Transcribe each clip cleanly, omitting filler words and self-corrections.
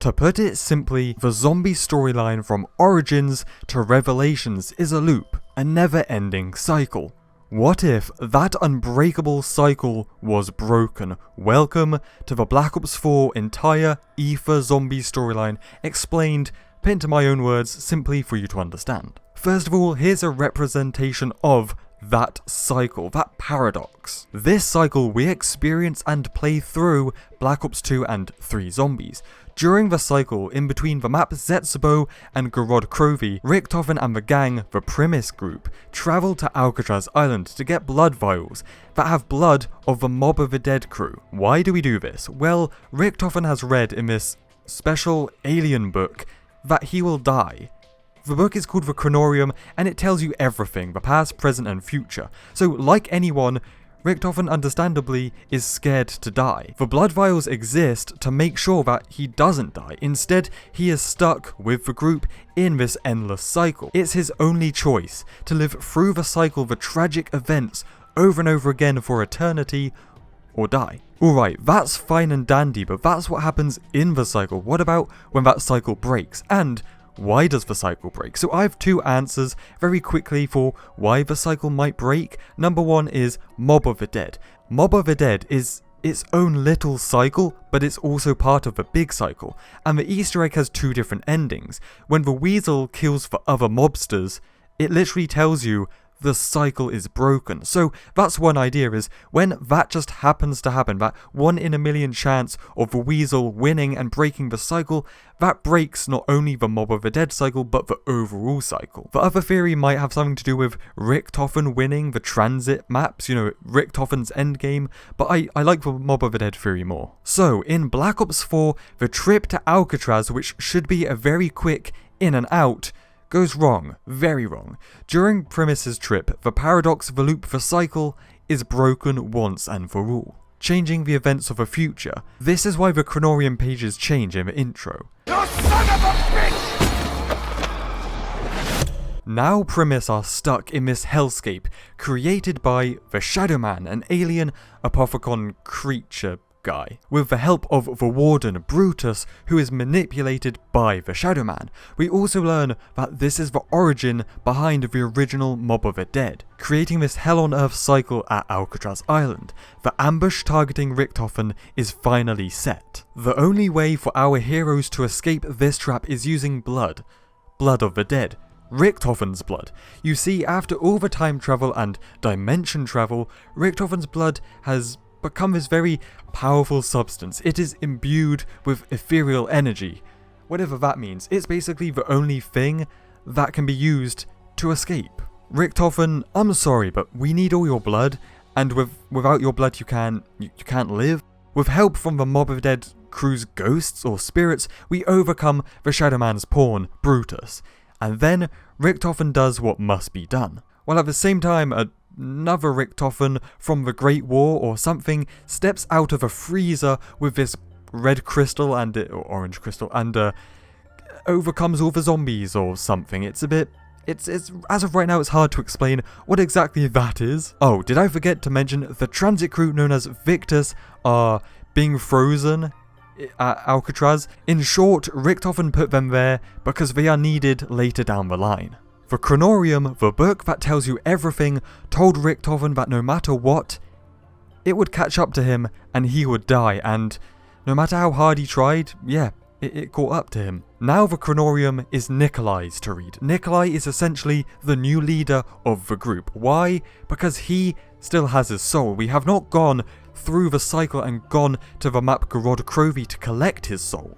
To put it simply, the zombie storyline from origins to revelations is a loop, a never-ending cycle. What if that unbreakable cycle was broken? Welcome to the Black Ops 4 entire BO4 Zombies storyline, explained, put into my own words, simply for you to understand. First of all, here's a representation of that cycle, that paradox. This cycle we experience and play through Black Ops 2 and 3 Zombies. During the cycle, in between the map Zetsebo and Gorod Krovi, Richtofen and the gang, the Primus group, travel to Alcatraz Island to get blood vials that have blood of the Mob of the Dead crew. Why do we do this? Well, Richtofen has read in this special alien book that he will die. The book is called The Chronorium, and it tells you everything, the past, present and future. So, like anyone, Richtofen understandably is scared to die. The blood vials exist to make sure that he doesn't die. Instead, he is stuck with the group in this endless cycle. It's his only choice, to live through the cycle, the tragic events, over and over again for eternity, or die. Alright, that's fine and dandy, but that's what happens in the cycle. What about when that cycle breaks? And why does the cycle break? So I have two answers very quickly for why the cycle might break. Number one is Mob of the Dead. Mob of the Dead is its own little cycle, but it's also part of a big cycle. And the Easter egg has two different endings. When the weasel kills the other mobsters, it literally tells you the cycle is broken. So that's one idea, is when that just happens to happen, that 1 in a million chance of the weasel winning and breaking the cycle, that breaks not only the Mob of the Dead cycle, but the overall cycle. The other theory might have something to do with Richtofen winning the transit maps, Richtofen's endgame, but I like the Mob of the Dead theory more. So, in Black Ops 4, the trip to Alcatraz, which should be a very quick in and out, goes wrong, very wrong. During Primus's trip, the paradox of the loop, the cycle, is broken once and for all, changing the events of the future. This is why the Chronorium pages change in the intro. You son of a bitch! Now Primus are stuck in this hellscape created by the Shadow Man, an alien Apophicon creature guy, with the help of the Warden Brutus, who is manipulated by the Shadow Man. We also learn that this is the origin behind the original Mob of the Dead, creating this hell on earth cycle at Alcatraz Island. The ambush targeting Richtofen is finally set. The only way for our heroes to escape this trap is using blood of the dead. Richtofen's blood. You see, after all the time travel and dimension travel, Richtofen's blood has become this very powerful substance. It is imbued with ethereal energy. Whatever that means, it's basically the only thing that can be used to escape. Richtofen, I'm sorry, but we need all your blood, and without your blood you can't live. With help from the Mob of the Dead crew's ghosts or spirits, we overcome the Shadow Man's pawn, Brutus. And then Richtofen does what must be done. While at the same time, another Richtofen from the Great War or something steps out of a freezer with this red crystal or orange crystal and overcomes all the zombies or something. It's as of right now it's hard to explain what exactly that is. Oh, did I forget to mention the transit crew known as Victus are being frozen at Alcatraz? In short, Richtofen put them there because they are needed later down the line. The Chronorium, the book that tells you everything, told Richtofen that no matter what, it would catch up to him and he would die, and no matter how hard he tried, it caught up to him. Now the Chronorium is Nikolai's to read. Nikolai is essentially the new leader of the group. Why? Because he still has his soul. We have not gone through the cycle and gone to the map Gorod Krovi to collect his soul.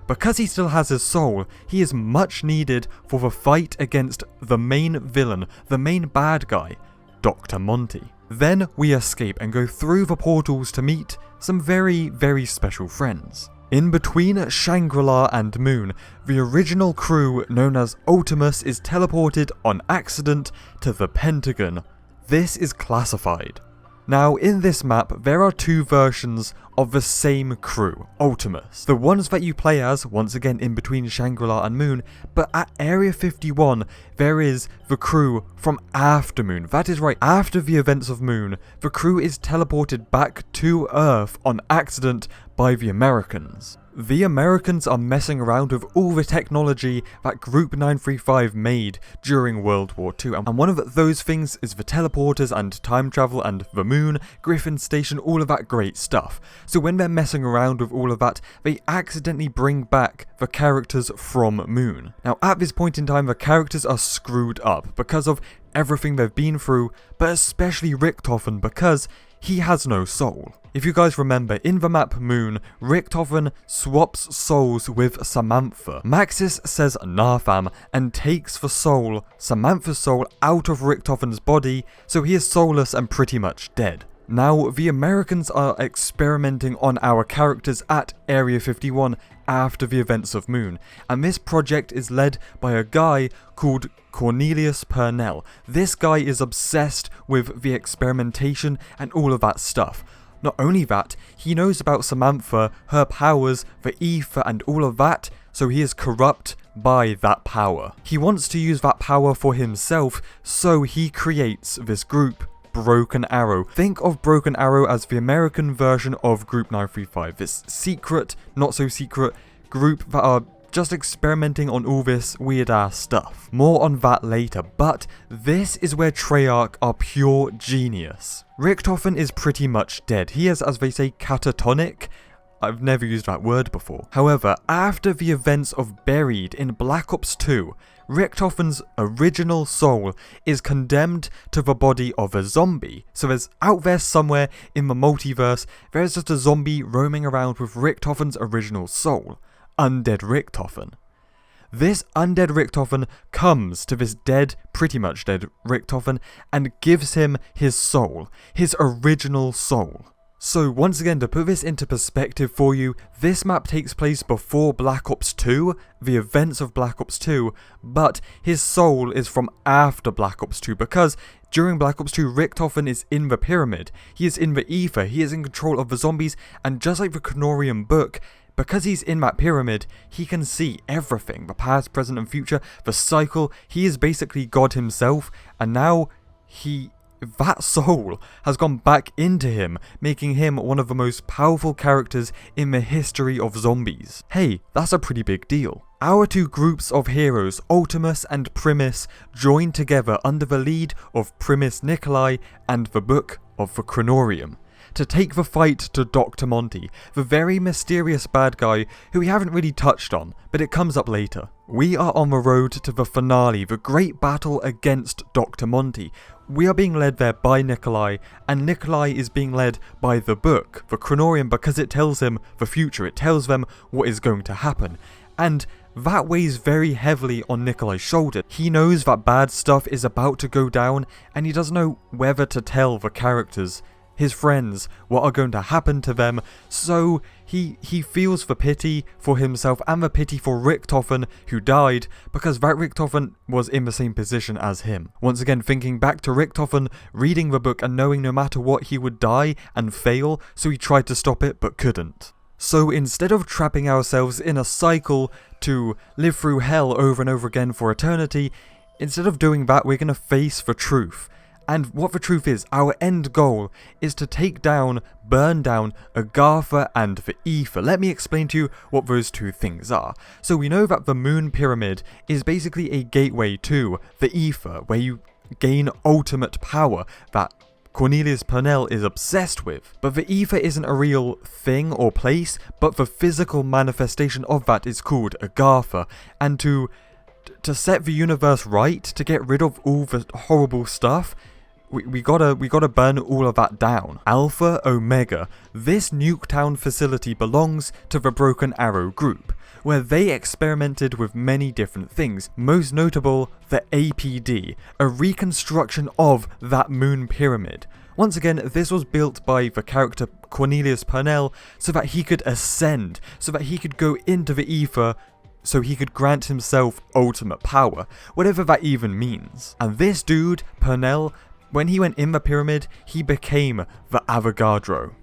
Because he still has his soul, he is much needed for the fight against the main villain, the main bad guy, Dr. Monty. Then we escape and go through the portals to meet some very, very special friends. In between Shangri-La and Moon, the original crew known as Ultimus is teleported on accident to the Pentagon. This is classified. Now, in this map, there are two versions of the same crew, Ultimus. The ones that you play as, once again in between Shangri-La and Moon, but at Area 51, there is the crew from after Moon. That is right, after the events of Moon, the crew is teleported back to Earth on accident by the Americans. The Americans are messing around with all the technology that Group 935 made during World War II, and one of those things is the teleporters and time travel and the moon, Griffin Station, all of that great stuff. So when they're messing around with all of that, they accidentally bring back the characters from Moon. Now at this point in time, the characters are screwed up because of everything they've been through, but especially Richtofen because he has no soul. If you guys remember, in the map Moon, Richtofen swaps souls with Samantha. Maxis says nah fam, and takes the soul, Samantha's soul, out of Richtofen's body, so he is soulless and pretty much dead. Now, the Americans are experimenting on our characters at Area 51 after the events of Moon, and this project is led by a guy called Cornelius Purnell. This guy is obsessed with the experimentation and all of that stuff. Not only that, he knows about Samantha, her powers, the ether and all of that, so he is corrupt by that power. He wants to use that power for himself, so he creates this group, Broken Arrow. Think of Broken Arrow as the American version of Group 935, this secret, not so secret group that are just experimenting on all this weird ass stuff. More on that later, but this is where Treyarch are pure genius. Richtofen is pretty much dead. He is, as they say, catatonic. I've never used that word before. However, after the events of Buried in Black Ops 2, Richtofen's original soul is condemned to the body of a zombie. So there's out there somewhere in the multiverse, there's just a zombie roaming around with Richtofen's original soul. Undead Richtofen. This undead Richtofen comes to this dead, pretty much dead Richtofen and gives him his soul, his original soul. So once again, to put this into perspective for you, this map takes place before Black Ops 2, the events of Black Ops 2, but his soul is from after Black Ops 2 because during Black Ops 2, Richtofen is in the pyramid, he is in the ether, he is in control of the zombies, and just like the Knorrium book, because he's in that pyramid, he can see everything, the past, present and future, the cycle. He is basically God himself, and now that soul has gone back into him, making him one of the most powerful characters in the history of zombies. Hey, that's a pretty big deal. Our two groups of heroes, Ultimus and Primus, join together under the lead of Primus Nikolai and the Book of the Kronorium to take the fight to Dr. Monty, the very mysterious bad guy who we haven't really touched on, but it comes up later. We are on the road to the finale, the great battle against Dr. Monty. We are being led there by Nikolai, and Nikolai is being led by the book, the Kronorium, because it tells him the future, it tells them what is going to happen. And that weighs very heavily on Nikolai's shoulder. He knows that bad stuff is about to go down, and he doesn't know whether to tell the characters, his friends, what are going to happen to them, so he feels the pity for himself and the pity for Richtofen, who died, because that Richtofen was in the same position as him. Once again, thinking back to Richtofen, reading the book and knowing no matter what he would die and fail, so he tried to stop it but couldn't. So instead of trapping ourselves in a cycle to live through hell over and over again for eternity, instead of doing that, we're going to face the truth. And what the truth is, our end goal is to take down, burn down Agartha and the Ether. Let me explain to you what those two things are. So we know that the Moon Pyramid is basically a gateway to the Ether, where you gain ultimate power that Cornelius Purnell is obsessed with. But the Ether isn't a real thing or place, but the physical manifestation of that is called Agartha. And to set the universe right, to get rid of all the horrible stuff, we gotta burn all of that down. Alpha Omega. This Nuketown facility belongs to the Broken Arrow group, where they experimented with many different things, most notable the APD, a reconstruction of that moon pyramid. Once again, this was built by the character Cornelius Purnell so that he could ascend, so that he could go into the ether, so he could grant himself ultimate power, whatever that even means. And this dude, Purnell, when he went in the pyramid, he became the Avogadro.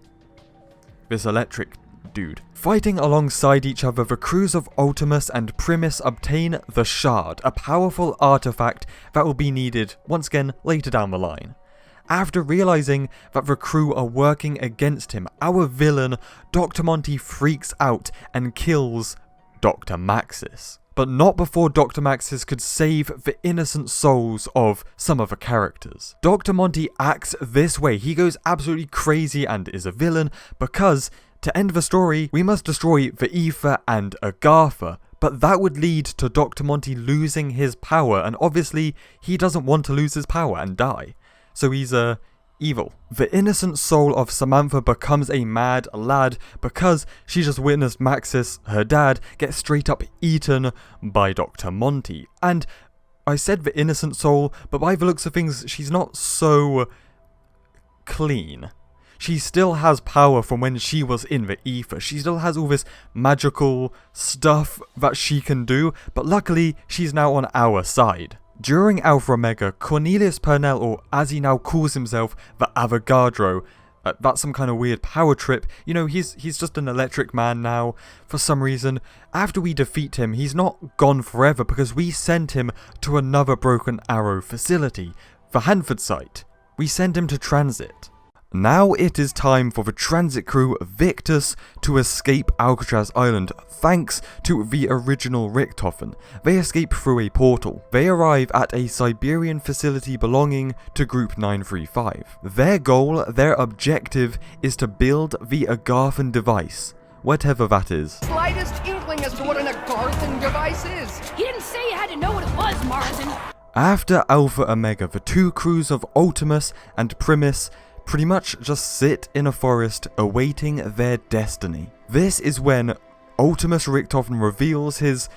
This electric dude. Fighting alongside each other, the crews of Ultimus and Primus obtain the Shard, a powerful artifact that will be needed once again later down the line. after realizing that the crew are working against him, our villain, Dr. Monty, freaks out and kills Dr. Maxis. But not before Dr. Maxis could save the innocent souls of some of the characters. Dr. Monty acts this way. He goes absolutely crazy and is a villain because, to end the story, we must destroy the Ether and Agatha. But that would lead to Dr. Monty losing his power, and obviously he doesn't want to lose his power and die. So he's evil. The innocent soul of Samantha becomes a mad lad because she just witnessed Maxis, her dad, get straight up eaten by Dr. Monty. And I said the innocent soul, but by the looks of things, she's not so clean. She still has power from when she was in the Ether. She still has all this magical stuff that she can do, but luckily she's now on our side. During Alpha Omega, Cornelius Purnell, or as he now calls himself, the Avogadro, that's some kind of weird power trip. You know, he's just an electric man now, for some reason. After we defeat him, he's not gone forever because we sent him to another Broken Arrow facility, the Hanford site. We send him to transit. Now it is time for the transit crew Victus to escape Alcatraz Island thanks to the original Richthofen. They escape through a portal. They arrive at a Siberian facility belonging to Group 935. Their goal, their objective, is to build the Agarthan device, whatever that is. Slightest inkling as to what an Agarthan device is. He didn't say you had to know what it was, Martin. After Alpha Omega, the two crews of Ultimus and Primus pretty much just sit in a forest awaiting their destiny. This is when Ultimus Richthofen reveals his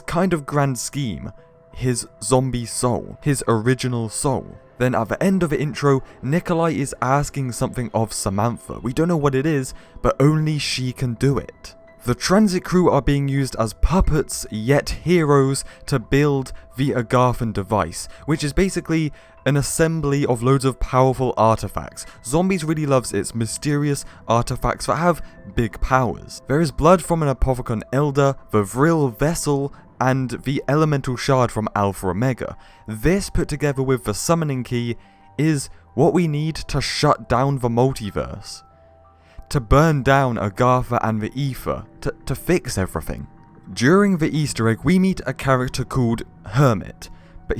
kind of grand scheme, his zombie soul, his original soul. Then at the end of the intro, Nikolai is asking something of Samantha. We don't know what it is, but only she can do it. The transit crew are being used as puppets, yet heroes, to build the Agarthan device, which is basically an assembly of loads of powerful artifacts. Zombies really loves its mysterious artifacts that have big powers. There is blood from an Apothicon Elder, the Vril Vessel, and the Elemental Shard from Alpha Omega. This, put together with the Summoning Key, is what we need to shut down the multiverse. To burn down Agatha and the Ether, to fix everything. During the Easter egg, we meet a character called Hermit, but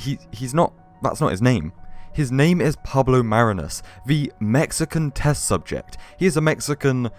that's not his name. His name is Pablo Marinus, the Mexican test subject. He is a Mexican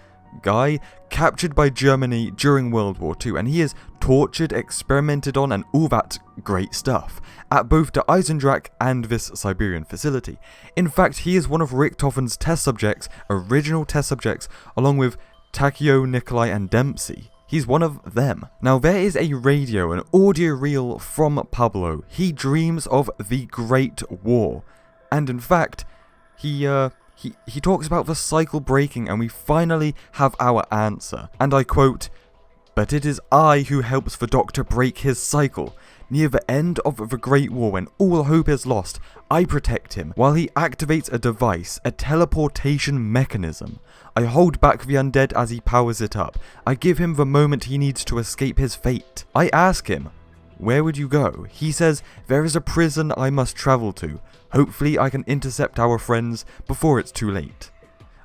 guy captured by Germany during World War II, and he is tortured, experimented on, and all that great stuff at both the Eisendrache and this Siberian facility. In fact, he is one of Richthofen's test subjects, original test subjects, along with Takio, Nikolai, and Dempsey. He's one of them. Now there is a radio, an audio reel from Pablo. He dreams of the Great War, and in fact, he talks about the cycle breaking, and we finally have our answer. And I quote, "But it is I who helps the Doctor break his cycle. Near the end of the Great War, when all hope is lost, I protect him while he activates a device, a teleportation mechanism. I hold back the undead as he powers it up. I give him the moment he needs to escape his fate. I ask him, 'Where would you go?' He says, 'There is a prison I must travel to. Hopefully I can intercept our friends before it's too late.'"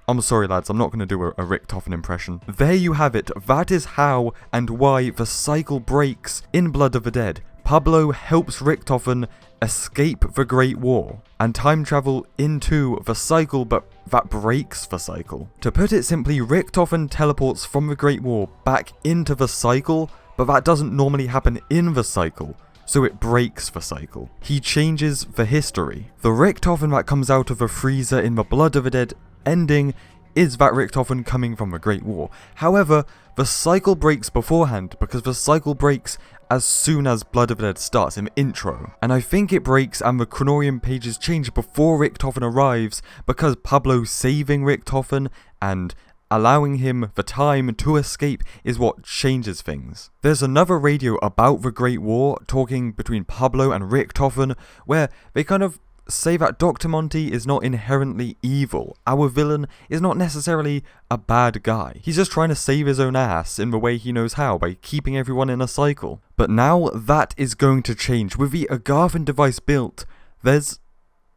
I'm sorry lads, I'm not going to do a Richthofen impression. There you have it. That is how and why the cycle breaks in Blood of the Dead. Pablo helps Richthofen escape the Great War and time travel into the cycle, but that breaks the cycle. To put it simply, Richthofen teleports from the Great War back into the cycle, but that doesn't normally happen in the cycle, so it breaks the cycle. He changes the history. The Richthofen that comes out of the freezer in the Blood of the Dead ending is that Richthofen coming from the Great War. However, the cycle breaks beforehand, because the cycle breaks as soon as Blood of the Dead starts in the intro. And I think it breaks and the Chronorium pages change before Richthofen arrives, because Pablo saving Richthofen and allowing him the time to escape is what changes things. There's another radio about the Great War talking between Pablo and Richthofen, where they kind of say that Dr. Monty is not inherently evil. Our villain is not necessarily a bad guy. He's just trying to save his own ass in the way he knows how, by keeping everyone in a cycle. But now that is going to change. With the Agarthan device built, there's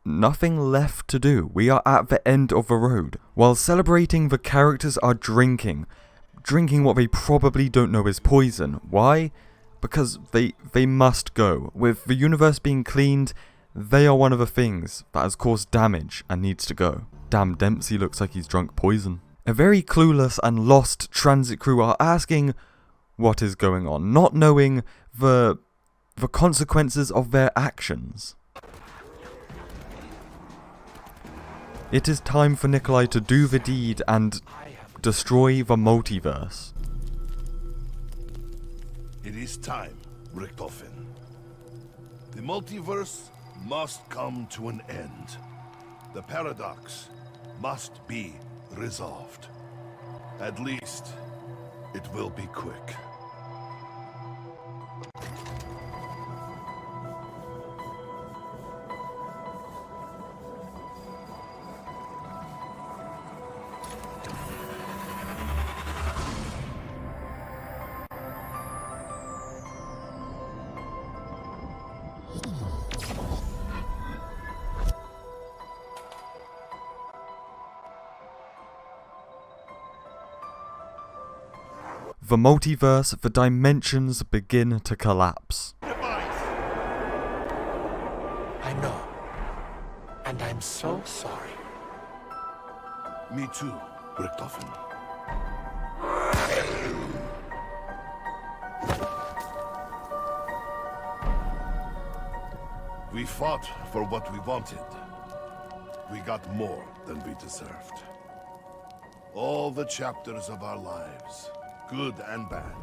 nothing left to do. We are at the end of the road. While celebrating, the characters are drinking what they probably don't know is poison. Why? Because they must go. With the universe being cleaned, they are one of the things that has caused damage and needs to go. Damn, Dempsey looks like he's drunk poison. A very clueless and lost transit crew are asking what is going on, not knowing the consequences of their actions. It is time for Nikolai to do the deed and destroy the multiverse. It is time, Richtofen. The multiverse must come to an end. The paradox must be resolved. At least, it will be quick. The multiverse, the dimensions begin to collapse. I know. And I'm so sorry. Me too, Richtofen. We fought for what we wanted. We got more than we deserved. All the chapters of our lives, good and bad.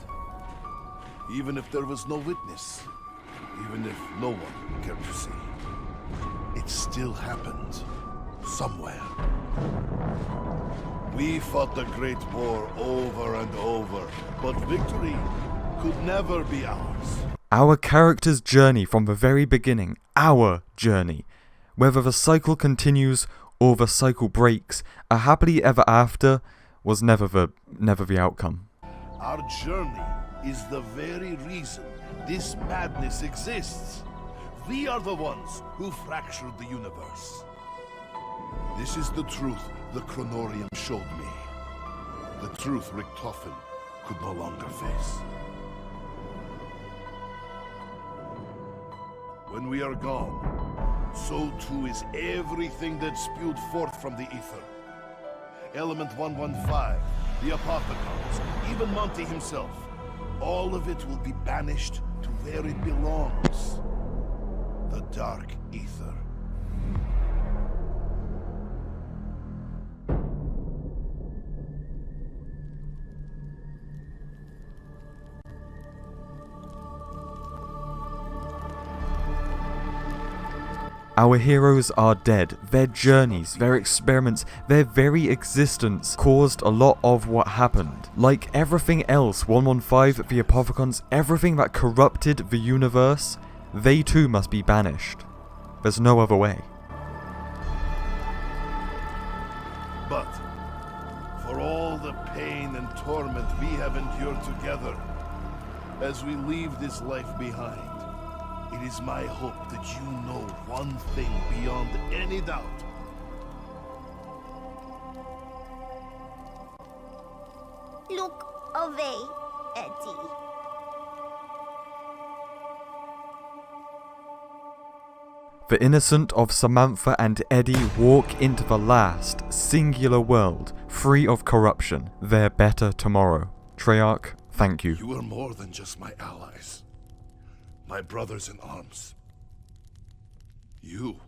Even if there was no witness, even if no one cared to see, it still happened somewhere. We fought the Great War over and over, but victory could never be ours. Our character's journey from the very beginning, our journey, whether the cycle continues or the cycle breaks, a happily ever after was never the outcome. Our journey is the very reason this madness exists. We are the ones who fractured the universe. This is the truth the Chronorium showed me. The truth Richtofen could no longer face. When we are gone, so too is everything that spewed forth from the ether. Element 115, the Apothecons, even Monty himself. All of it will be banished to where it belongs. The Dark Ether. Our heroes are dead. Their journeys, their experiments, their very existence caused a lot of what happened. Like everything else, 115, the Apothecons, everything that corrupted the universe, they too must be banished. There's no other way. But for all the pain and torment we have endured together, as we leave this life behind, it is my hope that you know one thing beyond any doubt. Look away, Eddie. The innocent of Samantha and Eddie walk into the last, singular world, free of corruption, their better tomorrow. Treyarch, thank you. You are more than just my allies. My brothers in arms. You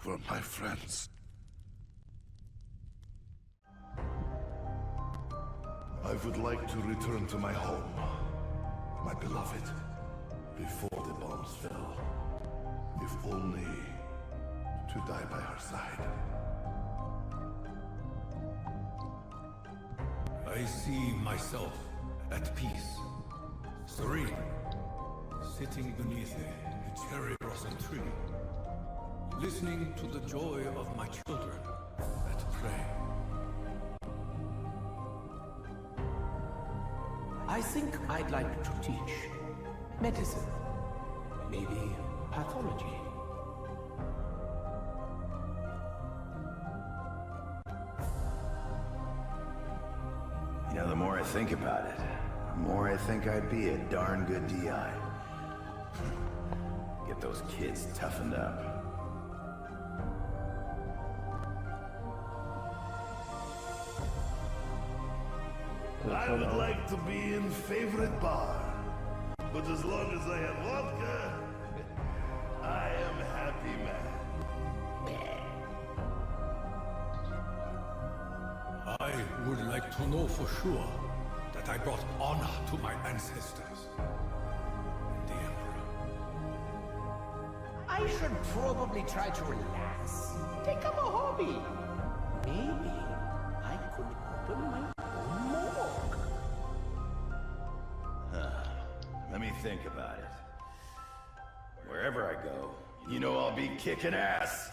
were my friends. I would like to return to my home, my beloved, before the bombs fell. If only to die by her side. I see myself at peace, serene, sitting beneath a cherry blossom tree, listening to the joy of my children at play. I think I'd like to teach medicine, maybe pathology. think about it, the more I think I'd be a darn good DI. Get those kids toughened up. I would like to be in favorite bar, but as long as I have vodka, I am happy man. I would like to know for sure that I brought honor to my ancestors. And the Emperor. I should probably try to relax. Take up a hobby. Maybe I could open my own morgue. Let me think about it. Wherever I go, you know I'll be kicking ass.